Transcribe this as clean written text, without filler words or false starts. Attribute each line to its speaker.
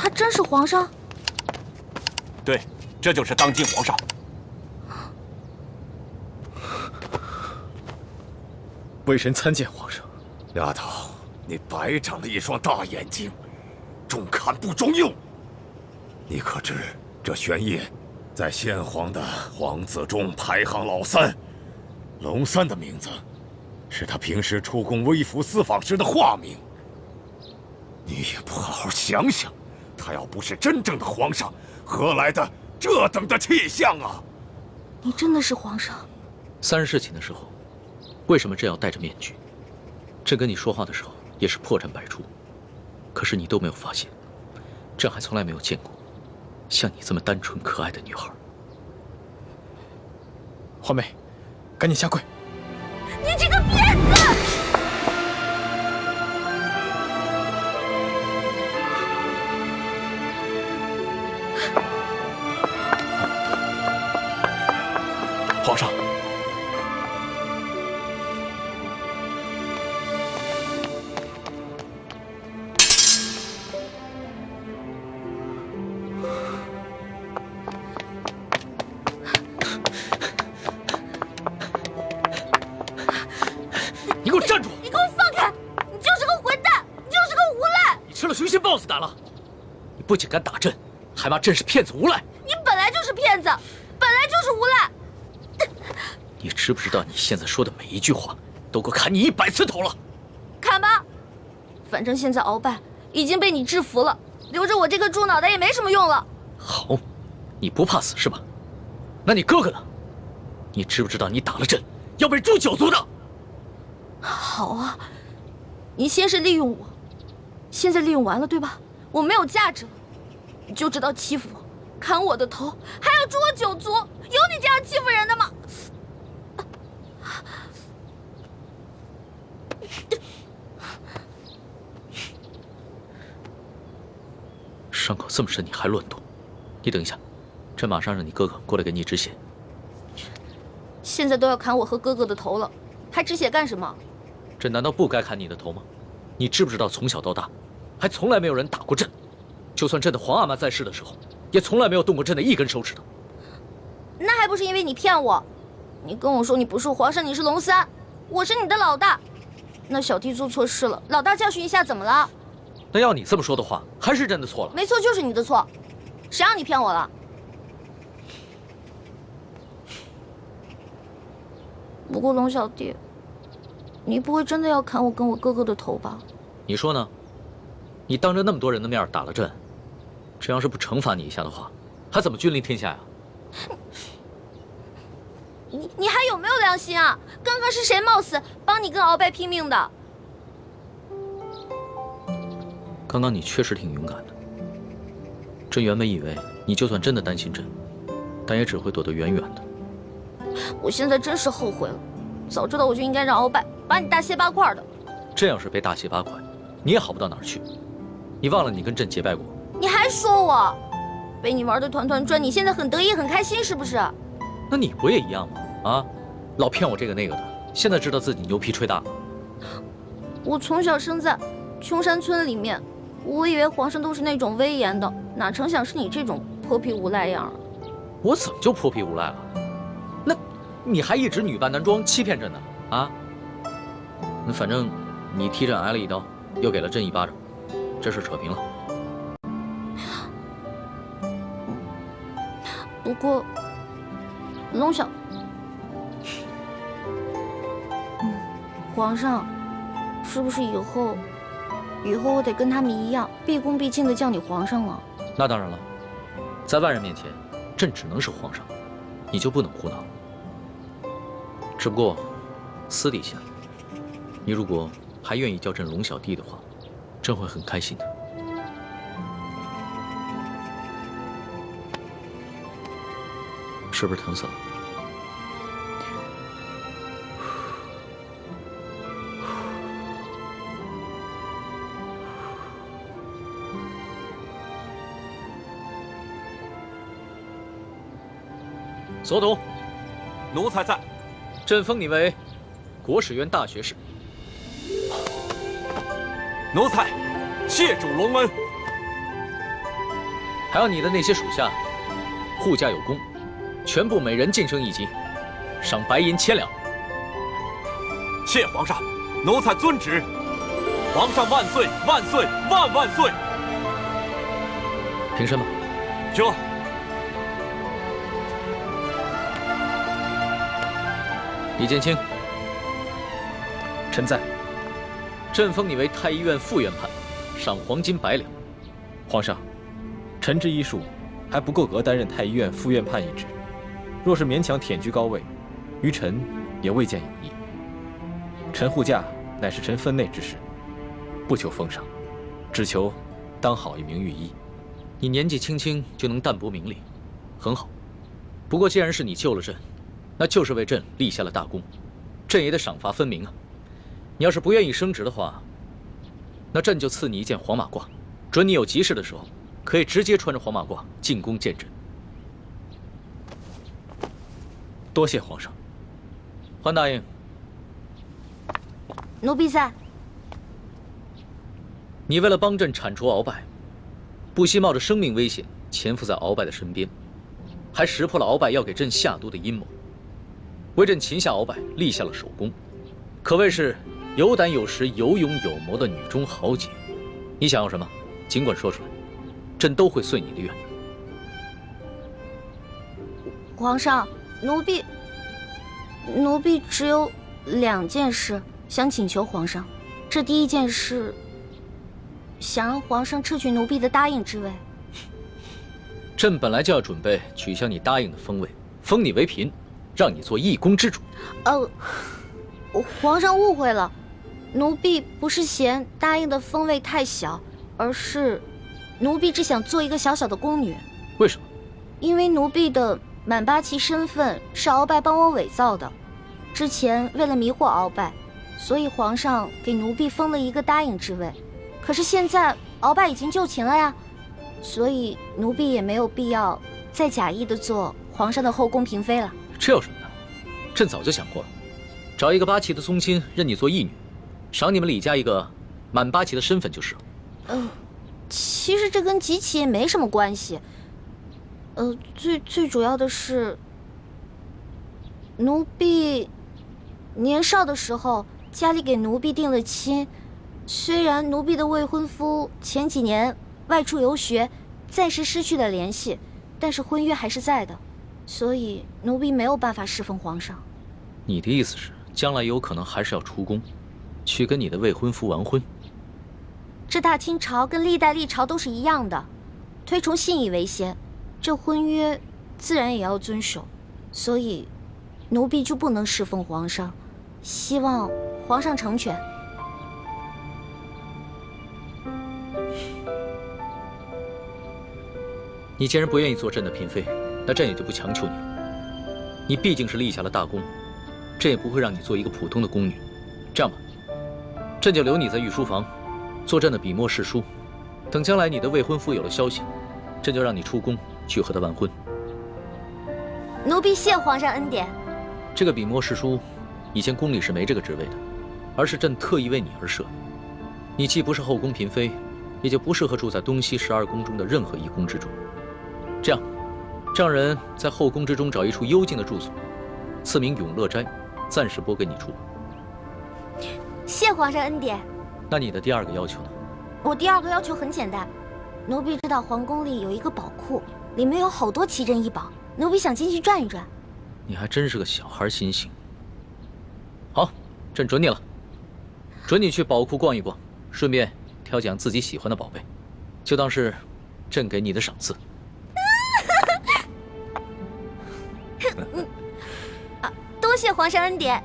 Speaker 1: 他真是皇上？
Speaker 2: 对，这就是当今皇上。
Speaker 3: 微臣参见皇上。
Speaker 4: 丫头，你白长了一双大眼睛，中看不中用。你可知这玄烨在先皇的皇子中排行老3，龙三的名字是他平时出宫微服私访时的化名。你也不好好想想，他要不是真正的皇上，何来的这等的气象啊？
Speaker 1: 你真的是皇上
Speaker 5: ？3日侍寝的时候，为什么朕要戴着面具？朕跟你说话的时候也是破绽百出，可是你都没有发现。朕还从来没有见过像你这么单纯可爱的女孩。
Speaker 3: 皇妹，赶紧下跪！
Speaker 1: 你这个骗子！
Speaker 3: 皇上，
Speaker 5: 你给我站住！
Speaker 1: 你给我放开！你就是个混蛋，你就是个无赖！
Speaker 5: 你吃了雄心豹子胆了！你不仅敢打朕，还骂朕是骗子无赖！
Speaker 1: 你本来就是骗子，本来就是无赖！
Speaker 5: 你知不知道你现在说的每一句话都够砍你100次头了？
Speaker 1: 砍吧，反正现在鳌拜已经被你制服了，留着我这个猪脑袋也没什么用了。
Speaker 5: 好，你不怕死是吧？那你哥哥呢？你知不知道你打了朕要被诛9族的？
Speaker 1: 好啊，你先是利用我，现在利用完了对吧？我没有价值了，你就知道欺负我，砍我的头，还要诛我9族，有你这样欺负人的吗？
Speaker 5: 伤口这么深，你还乱动？你等一下，朕马上让你哥哥过来给你止血。
Speaker 1: 现在都要砍我和哥哥的头了，还止血干什么？
Speaker 5: 朕难道不该砍你的头吗？你知不知道从小到大，还从来没有人打过朕，就算朕的皇阿玛在世的时候，也从来没有动过朕的一根手指头。
Speaker 1: 那还不是因为你骗我？你跟我说你不是皇上，你是龙三，我是你的老大。那小弟做错事了，老大教训一下怎么了？
Speaker 5: 那要你这么说的话，还是朕的错了。
Speaker 1: 没错，就是你的错，谁让你骗我了？不过龙小弟，你不会真的要砍我跟我哥哥的头吧？
Speaker 5: 你说呢？你当着那么多人的面打了朕，朕要是不惩罚你一下的话，还怎么君临天下呀？
Speaker 1: 你还有没有良心啊？刚刚是谁冒死帮你跟鳌拜拼命的？
Speaker 5: 刚刚你确实挺勇敢的。朕原本以为你就算真的担心朕，但也只会躲得远远的。
Speaker 1: 我现在真是后悔了，早知道我就应该让鳌拜把你大卸8块的。
Speaker 5: 朕要是被大卸8块，你也好不到哪儿去。你忘了你跟朕结拜过？
Speaker 1: 你还说我被你玩的团团转，你现在很得意很开心是不是？
Speaker 5: 那你不也一样吗？啊，老骗我这个那个的，现在知道自己牛皮吹大了。
Speaker 1: 我从小生在穷山村里面，我以为皇上都是那种威严的，哪成想是你这种泼皮无赖样啊！
Speaker 5: 我怎么就泼皮无赖了？那你还一直女扮男装欺骗朕呢？啊？那反正你踢朕挨了一刀，又给了朕1巴掌，这事扯平了。
Speaker 1: 不过，龙小，皇上，是不是以后我得跟他们一样，毕恭毕敬的叫你皇上了？
Speaker 5: 那当然了，在外人面前，朕只能是皇上，你就不能胡闹。只不过，私底下，你如果还愿意叫朕龙小弟的话，朕会很开心的。是不是疼死了？左董，
Speaker 2: 奴才在。
Speaker 5: 朕封你为国史院大学士。
Speaker 2: 奴才谢主隆恩。
Speaker 5: 还有你的那些属下，护驾有功，全部每人晋升1级，赏白银1000两。
Speaker 2: 谢皇上，奴才遵旨。皇上万岁万岁万万岁！
Speaker 5: 平身吧。
Speaker 2: 这。
Speaker 5: 李建清，
Speaker 3: 臣在。
Speaker 5: 朕封你为太医院副院判，赏黄金100两。
Speaker 3: 皇上，臣之医术还不够格担任太医院副院判一职，若是勉强忝居高位，于臣也未见有益。臣护驾乃是臣分内之事，不求封赏，只求当好一名御医。
Speaker 5: 你年纪轻轻就能淡泊名利，很好。不过既然是你救了朕，那就是为朕立下了大功，朕也得赏罚分明啊。你要是不愿意升职的话，那朕就赐你一件黄马褂，准你有急事的时候，可以直接穿着黄马褂进宫见朕。
Speaker 3: 多谢皇上。
Speaker 5: 桓大爷，
Speaker 1: 奴婢在。
Speaker 5: 你为了帮朕铲除鳌拜，不惜冒着生命危险潜伏在鳌拜的身边，还识破了鳌拜要给朕下毒的阴谋，为朕擒下鳌拜立下了首功，可谓是有胆有识、有勇有谋的女中豪杰。你想要什么，尽管说出来，朕都会遂你的愿。
Speaker 1: 皇上，奴婢只有2件事想请求皇上。这第一件事，想让皇上撤去奴婢的答应之位。
Speaker 5: 朕本来就要准备取消你答应的封位，封你为嫔，让你做一宫之主。
Speaker 1: 皇上误会了，奴婢不是嫌答应的封位太小，而是奴婢只想做一个小小的宫女。
Speaker 5: 为什么？
Speaker 1: 因为奴婢的满8旗身份是鳌拜帮我伪造的，之前为了迷惑鳌拜，所以皇上给奴婢封了一个答应之位。可是现在鳌拜已经就擒了呀，所以奴婢也没有必要再假意的做皇上的后宫嫔妃了。
Speaker 5: 这有什么的？朕早就想过了，找一个8旗的宗亲认你做义女，赏你们李家一个满8旗的身份就是了。
Speaker 1: 其实这跟几起也没什么关系。最主要的是，奴婢年少的时候家里给奴婢定了亲，虽然奴婢的未婚夫前几年外出游学，暂时失去了联系，但是婚约还是在的，所以奴婢没有办法侍奉皇上。
Speaker 5: 你的意思是，将来有可能还是要出宫，去跟你的未婚夫完婚？
Speaker 1: 这大清朝跟历代历朝都是一样的，推崇信义为先，这婚约自然也要遵守，所以奴婢就不能侍奉皇上，希望皇上成全。
Speaker 5: 你既然不愿意做朕的嫔妃，那朕也就不强求你了。你毕竟是立下了大功，朕也不会让你做一个普通的宫女。这样吧，朕就留你在御书房，做朕的笔墨侍书。等将来你的未婚夫有了消息，朕就让你出宫去和他完婚。
Speaker 1: 奴婢谢皇上恩典。
Speaker 5: 这个笔墨侍书，以前宫里是没这个职位的，而是朕特意为你而设。你既不是后宫嫔妃，也就不适合住在东西12宫中的任何一宫之中。这样，让人在后宫之中找一处幽静的住所，赐名永乐斋，暂时拨给你住。
Speaker 1: 谢皇上恩典。
Speaker 5: 那你的第2个要求呢？
Speaker 1: 我第2个要求很简单，奴婢知道皇宫里有一个宝库，里面有好多奇珍异宝，奴婢想进去转一转。
Speaker 5: 你还真是个小孩心性。好，朕准你了，准你去宝库逛一逛，顺便挑几样自己喜欢的宝贝，就当是朕给你的赏赐。
Speaker 1: 多谢皇上恩典。